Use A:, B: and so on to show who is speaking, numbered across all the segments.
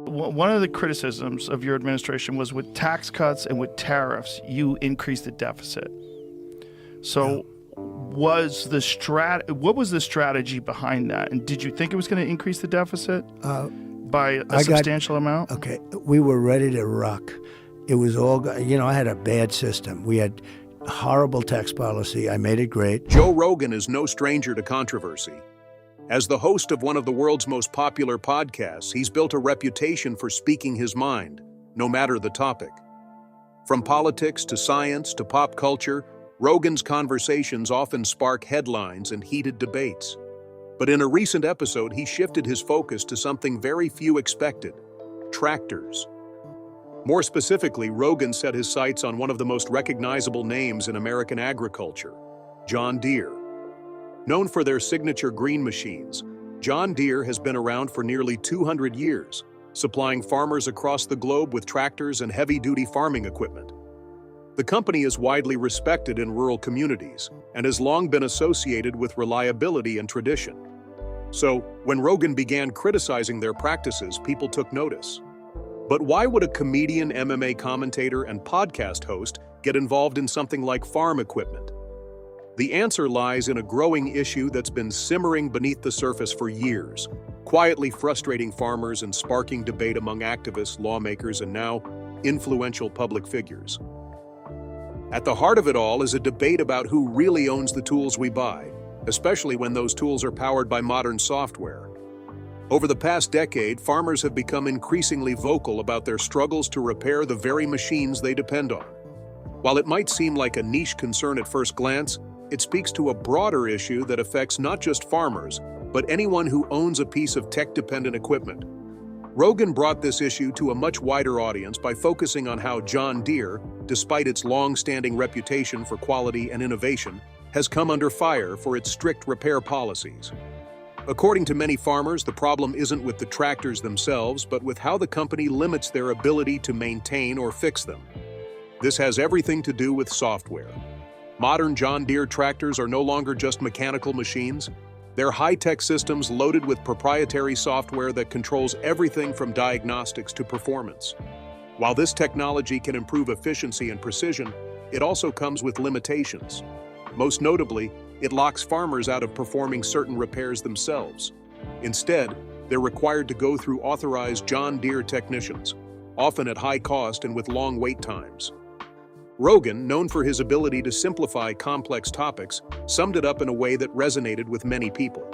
A: One of the criticisms of your administration was with tax cuts and with tariffs, you increased the deficit. So what was the strategy behind that? And did you think it was going to increase the deficit by a substantial amount?
B: Okay, we were ready to rock. It was all, I had a bad system. We had horrible tax policy. I made it great.
C: Joe Rogan is no stranger to controversy. As the host of one of the world's most popular podcasts, he's built a reputation for speaking his mind, no matter the topic. From politics to science to pop culture, Rogan's conversations often spark headlines and heated debates. But in a recent episode, he shifted his focus to something very few expected: tractors. More specifically, Rogan set his sights on one of the most recognizable names in American agriculture, John Deere. Known for their signature green machines, John Deere has been around for nearly 200 years, supplying farmers across the globe with tractors and heavy-duty farming equipment. The company is widely respected in rural communities and has long been associated with reliability and tradition. So, when Rogan began criticizing their practices, people took notice. But why would a comedian, MMA commentator, and podcast host get involved in something like farm equipment? The answer lies in a growing issue that's been simmering beneath the surface for years, quietly frustrating farmers and sparking debate among activists, lawmakers, and now influential public figures. At the heart of it all is a debate about who really owns the tools we buy, especially when those tools are powered by modern software. Over the past decade, farmers have become increasingly vocal about their struggles to repair the very machines they depend on. While it might seem like a niche concern at first glance, it speaks to a broader issue that affects not just farmers, but anyone who owns a piece of tech-dependent equipment. Rogan brought this issue to a much wider audience by focusing on how John Deere, despite its long-standing reputation for quality and innovation, has come under fire for its strict repair policies. According to many farmers, the problem isn't with the tractors themselves, but with how the company limits their ability to maintain or fix them. This has everything to do with software. Modern John Deere tractors are no longer just mechanical machines. They're high-tech systems loaded with proprietary software that controls everything from diagnostics to performance. While this technology can improve efficiency and precision, it also comes with limitations. Most notably, it locks farmers out of performing certain repairs themselves. Instead, they're required to go through authorized John Deere technicians, often at high cost and with long wait times. Rogan, known for his ability to simplify complex topics, summed it up in a way that resonated with many people.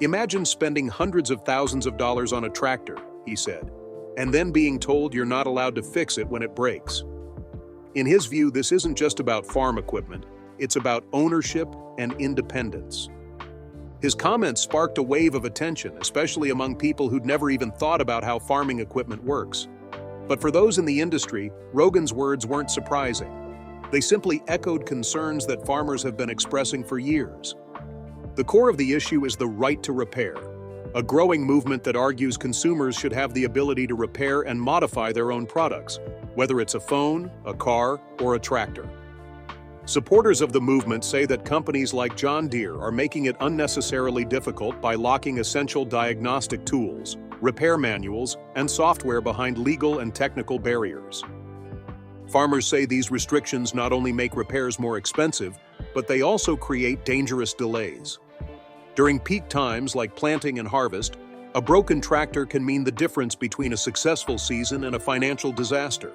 C: Imagine spending hundreds of thousands of dollars on a tractor, he said, and then being told you're not allowed to fix it when it breaks. In his view, this isn't just about farm equipment, it's about ownership and independence. His comments sparked a wave of attention, especially among people who'd never even thought about how farming equipment works. But for those in the industry, Rogan's words weren't surprising. They simply echoed concerns that farmers have been expressing for years. The core of the issue is the right to repair, a growing movement that argues consumers should have the ability to repair and modify their own products, whether it's a phone, a car, or a tractor. Supporters of the movement say that companies like John Deere are making it unnecessarily difficult by locking essential diagnostic tools, repair manuals, and software behind legal and technical barriers. Farmers say these restrictions not only make repairs more expensive, but they also create dangerous delays. During peak times like planting and harvest, a broken tractor can mean the difference between a successful season and a financial disaster.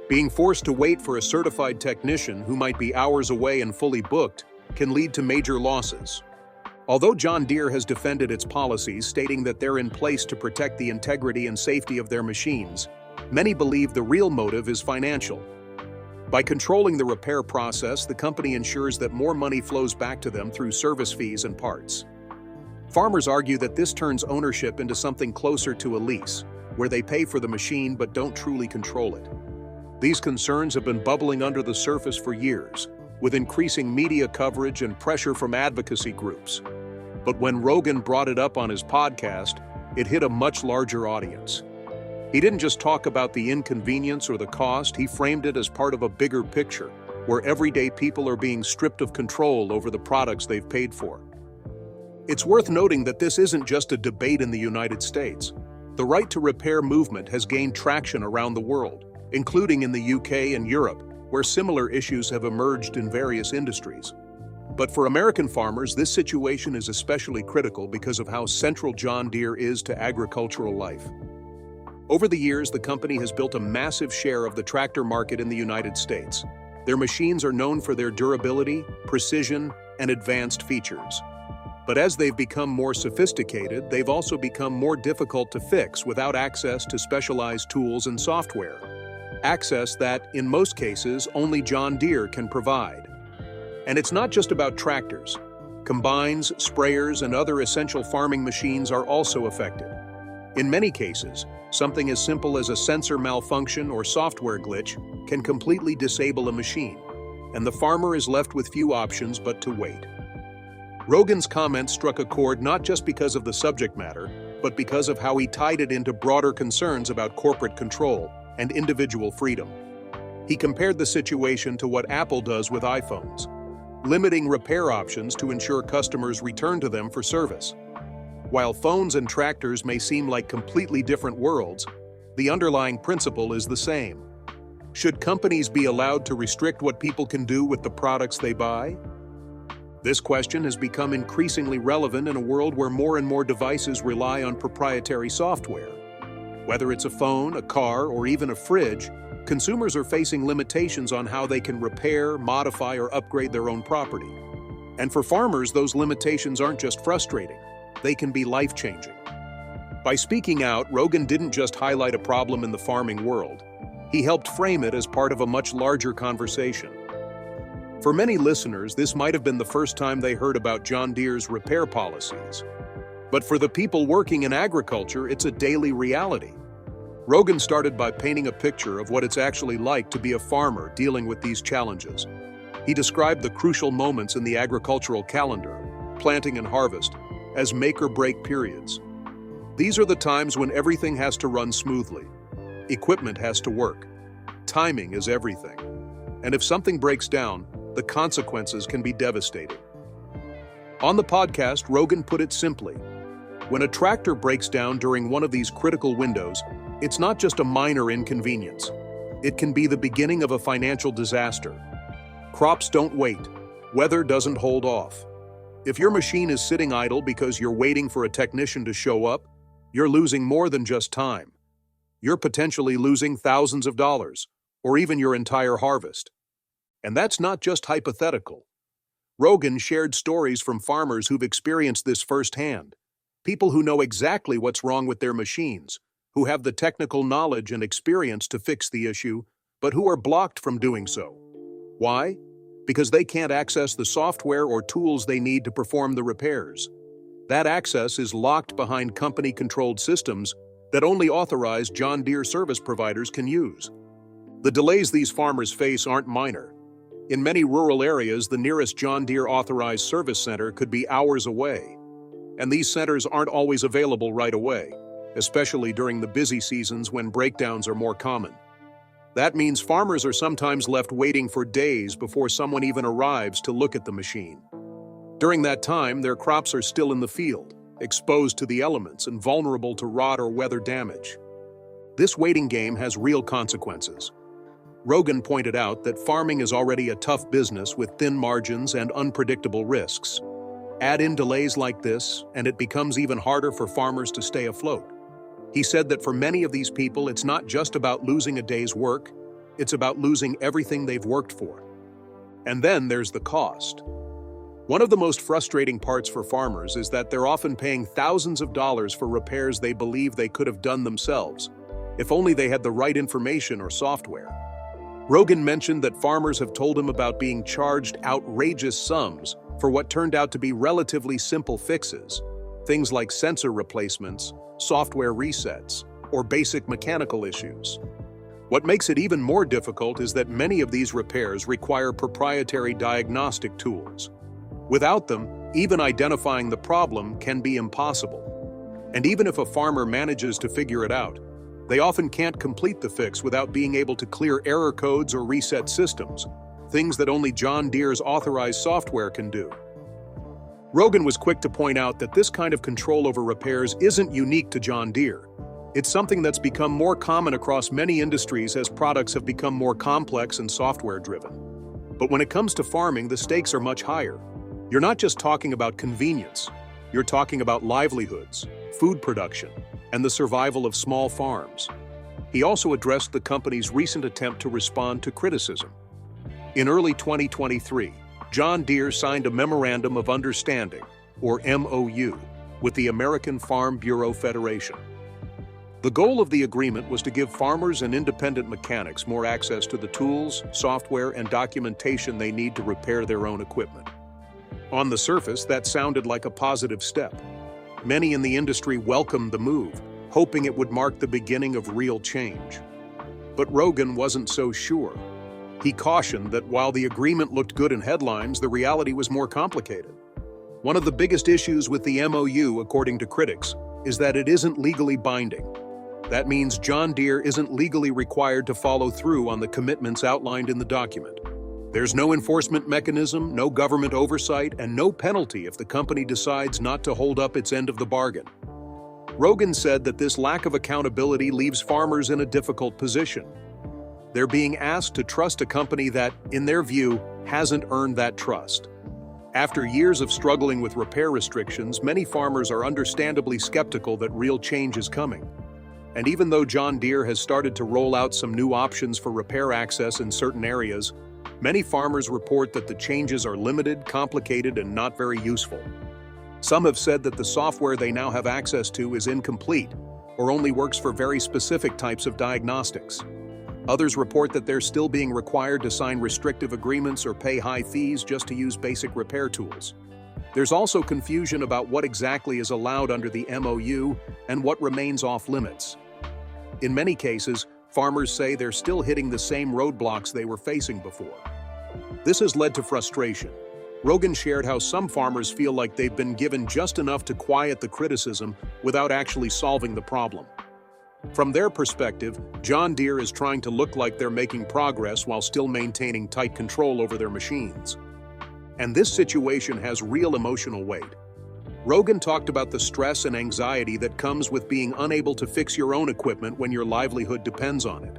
C: Being forced to wait for a certified technician who might be hours away and fully booked can lead to major losses. Although John Deere has defended its policies, stating that they're in place to protect the integrity and safety of their machines, many believe the real motive is financial. By controlling the repair process, the company ensures that more money flows back to them through service fees and parts. Farmers argue that this turns ownership into something closer to a lease, where they pay for the machine but don't truly control it. These concerns have been bubbling under the surface for years, with increasing media coverage and pressure from advocacy groups. But when Rogan brought it up on his podcast, it hit a much larger audience. He didn't just talk about the inconvenience or the cost, he framed it as part of a bigger picture, where everyday people are being stripped of control over the products they've paid for. It's worth noting that this isn't just a debate in the United States. The right to repair movement has gained traction around the world, including in the UK and Europe, where similar issues have emerged in various industries. But for American farmers, this situation is especially critical because of how central John Deere is to agricultural life. Over the years, the company has built a massive share of the tractor market in the United States. Their machines are known for their durability, precision, and advanced features. But as they've become more sophisticated, they've also become more difficult to fix without access to specialized tools and software. Access that, in most cases, only John Deere can provide. And it's not just about tractors. Combines, sprayers, and other essential farming machines are also affected. In many cases, something as simple as a sensor malfunction or software glitch can completely disable a machine, and the farmer is left with few options but to wait. Rogan's comments struck a chord not just because of the subject matter, but because of how he tied it into broader concerns about corporate control and individual freedom. He compared the situation to what Apple does with iPhones, limiting repair options to ensure customers return to them for service. While phones and tractors may seem like completely different worlds, the underlying principle is the same. Should companies be allowed to restrict what people can do with the products they buy? This question has become increasingly relevant in a world where more and more devices rely on proprietary software. Whether it's a phone, a car, or even a fridge, consumers are facing limitations on how they can repair, modify, or upgrade their own property. And for farmers, those limitations aren't just frustrating, they can be life-changing. By speaking out, Rogan didn't just highlight a problem in the farming world. He helped frame it as part of a much larger conversation. For many listeners, this might have been the first time they heard about John Deere's repair policies. But for the people working in agriculture, it's a daily reality. Rogan started by painting a picture of what it's actually like to be a farmer dealing with these challenges. He described the crucial moments in the agricultural calendar, planting and harvest, as make-or-break periods. These are the times when everything has to run smoothly. Equipment has to work. Timing is everything. And if something breaks down, the consequences can be devastating. On the podcast, Rogan put it simply: when a tractor breaks down during one of these critical windows, it's not just a minor inconvenience. It can be the beginning of a financial disaster. Crops don't wait. Weather doesn't hold off. If your machine is sitting idle because you're waiting for a technician to show up, you're losing more than just time. You're potentially losing thousands of dollars, or even your entire harvest. And that's not just hypothetical. Rogan shared stories from farmers who've experienced this firsthand. People who know exactly what's wrong with their machines, who have the technical knowledge and experience to fix the issue, but who are blocked from doing so. Why? Because they can't access the software or tools they need to perform the repairs. That access is locked behind company-controlled systems that only authorized John Deere service providers can use. The delays these farmers face aren't minor. In many rural areas, the nearest John Deere authorized service center could be hours away. And these centers aren't always available right away, especially during the busy seasons when breakdowns are more common. That means farmers are sometimes left waiting for days before someone even arrives to look at the machine. During that time, their crops are still in the field, exposed to the elements and vulnerable to rot or weather damage. This waiting game has real consequences. Rogan pointed out that farming is already a tough business with thin margins and unpredictable risks. Add in delays like this, and it becomes even harder for farmers to stay afloat. He said that for many of these people, it's not just about losing a day's work, it's about losing everything they've worked for. And then there's the cost. One of the most frustrating parts for farmers is that they're often paying thousands of dollars for repairs they believe they could have done themselves, if only they had the right information or software. Rogan mentioned that farmers have told him about being charged outrageous sums for what turned out to be relatively simple fixes, things like sensor replacements, software resets, or basic mechanical issues. What makes it even more difficult is that many of these repairs require proprietary diagnostic tools. Without them, even identifying the problem can be impossible. And even if a farmer manages to figure it out, they often can't complete the fix without being able to clear error codes or reset systems, things that only John Deere's authorized software can do. Rogan was quick to point out that this kind of control over repairs isn't unique to John Deere. It's something that's become more common across many industries as products have become more complex and software-driven. But when it comes to farming, the stakes are much higher. You're not just talking about convenience. You're talking about livelihoods, food production, and the survival of small farms. He also addressed the company's recent attempt to respond to criticism. In early 2023, John Deere signed a Memorandum of Understanding, or MOU, with the American Farm Bureau Federation. The goal of the agreement was to give farmers and independent mechanics more access to the tools, software, and documentation they need to repair their own equipment. On the surface, that sounded like a positive step. Many in the industry welcomed the move, hoping it would mark the beginning of real change. But Rogan wasn't so sure. He cautioned that while the agreement looked good in headlines, the reality was more complicated. One of the biggest issues with the MOU, according to critics, is that it isn't legally binding. That means John Deere isn't legally required to follow through on the commitments outlined in the document. There's no enforcement mechanism, no government oversight, and no penalty if the company decides not to hold up its end of the bargain. Rogan said that this lack of accountability leaves farmers in a difficult position. They're being asked to trust a company that, in their view, hasn't earned that trust. After years of struggling with repair restrictions, many farmers are understandably skeptical that real change is coming. And even though John Deere has started to roll out some new options for repair access in certain areas, many farmers report that the changes are limited, complicated, and not very useful. Some have said that the software they now have access to is incomplete or only works for very specific types of diagnostics. Others report that they're still being required to sign restrictive agreements or pay high fees just to use basic repair tools. There's also confusion about what exactly is allowed under the MOU and what remains off-limits. In many cases, farmers say they're still hitting the same roadblocks they were facing before. This has led to frustration. Rogan shared how some farmers feel like they've been given just enough to quiet the criticism without actually solving the problem. From their perspective, John Deere is trying to look like they're making progress while still maintaining tight control over their machines. And this situation has real emotional weight. Rogan talked about the stress and anxiety that comes with being unable to fix your own equipment when your livelihood depends on it.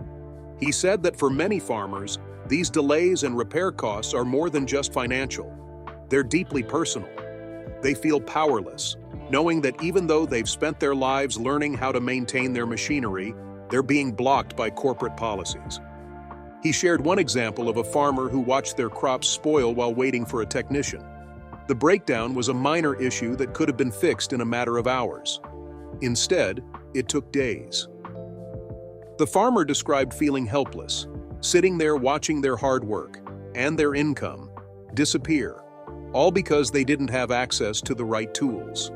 C: He said that for many farmers, these delays and repair costs are more than just financial. They're deeply personal. They feel powerless, knowing that even though they've spent their lives learning how to maintain their machinery, they're being blocked by corporate policies. He shared one example of a farmer who watched their crops spoil while waiting for a technician. The breakdown was a minor issue that could have been fixed in a matter of hours. Instead, it took days. The farmer described feeling helpless, sitting there watching their hard work and their income disappear, all because they didn't have access to the right tools.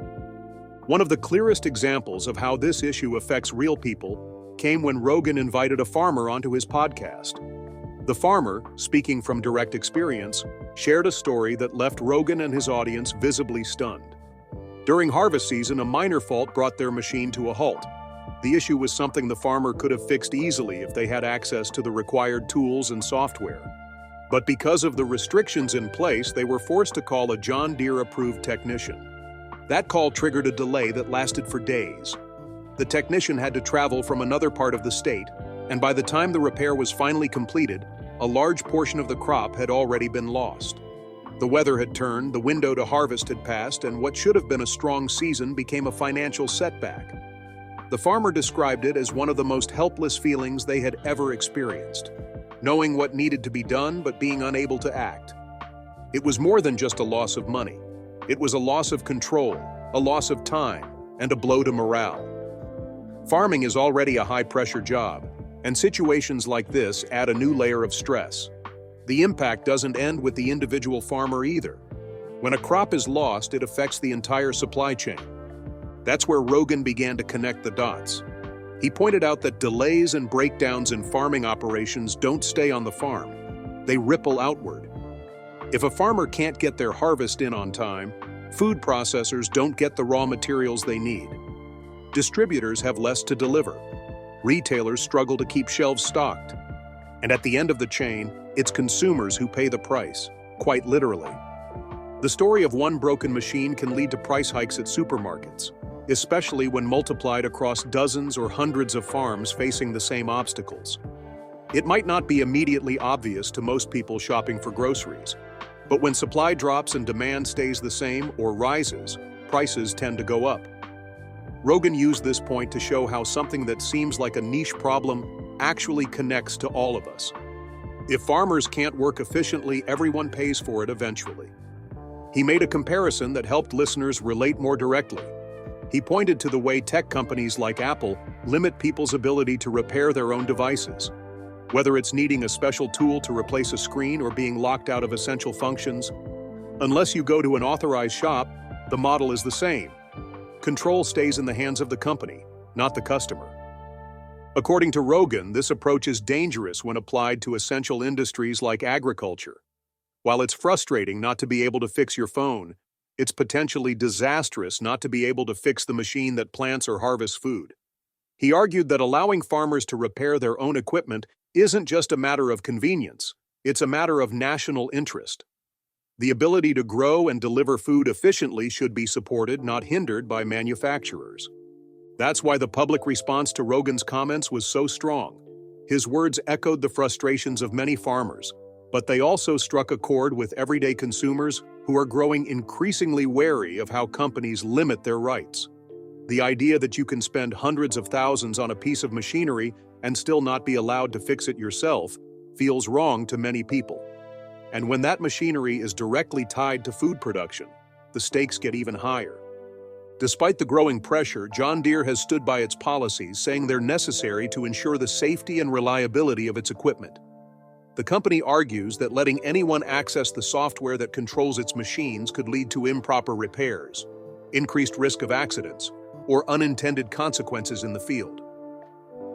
C: One of the clearest examples of how this issue affects real people came when Rogan invited a farmer onto his podcast. The farmer, speaking from direct experience, shared a story that left Rogan and his audience visibly stunned. During harvest season, a minor fault brought their machine to a halt. The issue was something the farmer could have fixed easily if they had access to the required tools and software. But because of the restrictions in place, they were forced to call a John Deere-approved technician. That call triggered a delay that lasted for days. The technician had to travel from another part of the state, and by the time the repair was finally completed, a large portion of the crop had already been lost. The weather had turned, the window to harvest had passed, and what should have been a strong season became a financial setback. The farmer described it as one of the most helpless feelings they had ever experienced, knowing what needed to be done but being unable to act. It was more than just a loss of money. It was a loss of control, a loss of time, and a blow to morale. Farming is already a high-pressure job, and situations like this add a new layer of stress. The impact doesn't end with the individual farmer either. When a crop is lost, it affects the entire supply chain. That's where Rogan began to connect the dots. He pointed out that delays and breakdowns in farming operations don't stay on the farm. They ripple outward. If a farmer can't get their harvest in on time, food processors don't get the raw materials they need. Distributors have less to deliver. Retailers struggle to keep shelves stocked. And at the end of the chain, it's consumers who pay the price, quite literally. The story of one broken machine can lead to price hikes at supermarkets. especially when multiplied across dozens or hundreds of farms facing the same obstacles. It might not be immediately obvious to most people shopping for groceries, but when supply drops and demand stays the same or rises, prices tend to go up. Rogan used this point to show how something that seems like a niche problem actually connects to all of us. If farmers can't work efficiently, everyone pays for it eventually. He made a comparison that helped listeners relate more directly. He pointed to the way tech companies like Apple limit people's ability to repair their own devices. Whether it's needing a special tool to replace a screen or being locked out of essential functions, unless you go to an authorized shop, the model is the same. Control stays in the hands of the company, not the customer. According to Rogan, this approach is dangerous when applied to essential industries like agriculture. While it's frustrating not to be able to fix your phone, it's potentially disastrous not to be able to fix the machine that plants or harvests food. He argued that allowing farmers to repair their own equipment isn't just a matter of convenience, it's a matter of national interest. The ability to grow and deliver food efficiently should be supported, not hindered by manufacturers. That's why the public response to Rogan's comments was so strong. His words echoed the frustrations of many farmers, but they also struck a chord with everyday consumers who are growing increasingly wary of how companies limit their rights. The idea that you can spend hundreds of thousands on a piece of machinery and still not be allowed to fix it yourself feels wrong to many people. And when that machinery is directly tied to food production, the stakes get even higher. Despite the growing pressure, John Deere has stood by its policies, saying they're necessary to ensure the safety and reliability of its equipment. The company argues that letting anyone access the software that controls its machines could lead to improper repairs, increased risk of accidents, or unintended consequences in the field.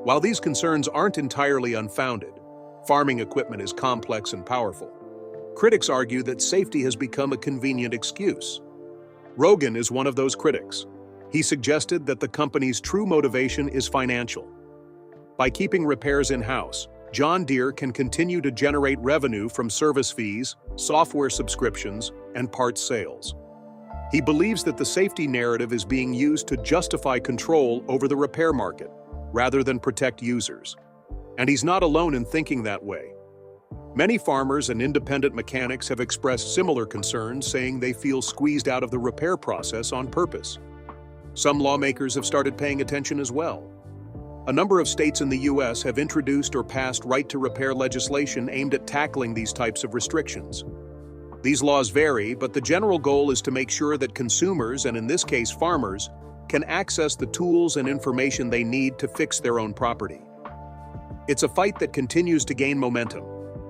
C: While these concerns aren't entirely unfounded, farming equipment is complex and powerful. Critics argue that safety has become a convenient excuse. Rogan is one of those critics. He suggested that the company's true motivation is financial. By keeping repairs in-house, John Deere can continue to generate revenue from service fees, software subscriptions, and parts sales. He believes that the safety narrative is being used to justify control over the repair market, rather than protect users. And he's not alone in thinking that way. Many farmers and independent mechanics have expressed similar concerns, saying they feel squeezed out of the repair process on purpose. Some lawmakers have started paying attention as well. A number of states in the U.S. have introduced or passed right-to-repair legislation aimed at tackling these types of restrictions. These laws vary, but the general goal is to make sure that consumers, and in this case farmers, can access the tools and information they need to fix their own property. It's a fight that continues to gain momentum,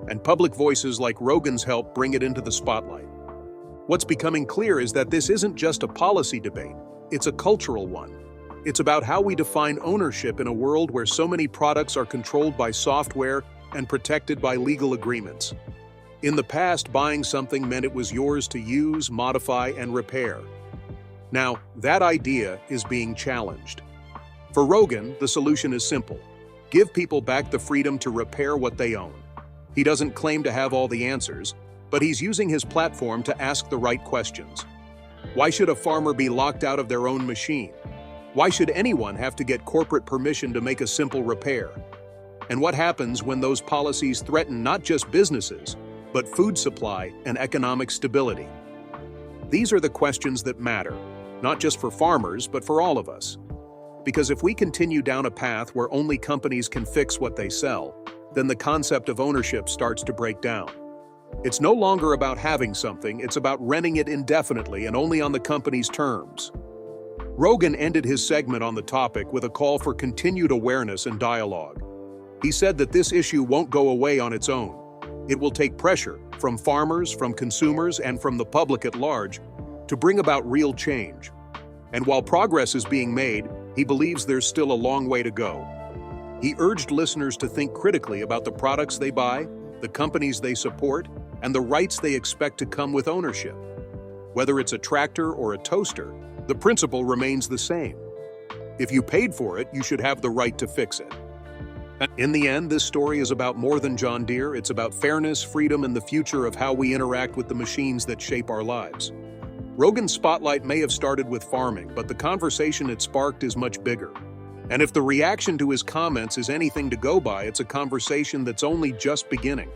C: and public voices like Rogan's help bring it into the spotlight. What's becoming clear is that this isn't just a policy debate, it's a cultural one. It's about how we define ownership in a world where so many products are controlled by software and protected by legal agreements. In the past, buying something meant it was yours to use, modify, and repair. Now, that idea is being challenged. For Rogan, the solution is simple. Give people back the freedom to repair what they own. He doesn't claim to have all the answers, but he's using his platform to ask the right questions. Why should a farmer be locked out of their own machine? Why should anyone have to get corporate permission to make a simple repair? And what happens when those policies threaten not just businesses, but food supply and economic stability? These are the questions that matter, not just for farmers, but for all of us. Because if we continue down a path where only companies can fix what they sell, then the concept of ownership starts to break down. It's no longer about having something, it's about renting it indefinitely and only on the company's terms. Rogan ended his segment on the topic with a call for continued awareness and dialogue. He said that this issue won't go away on its own. It will take pressure from farmers, from consumers, and from the public at large to bring about real change. And while progress is being made, he believes there's still a long way to go. He urged listeners to think critically about the products they buy, the companies they support, and the rights they expect to come with ownership. Whether it's a tractor or a toaster, the principle remains the same. If you paid for it, you should have the right to fix it. In the end, this story is about more than John Deere. It's about fairness, freedom, and the future of how we interact with the machines that shape our lives. Rogan's spotlight may have started with farming, but the conversation it sparked is much bigger. And if the reaction to his comments is anything to go by, it's a conversation that's only just beginning.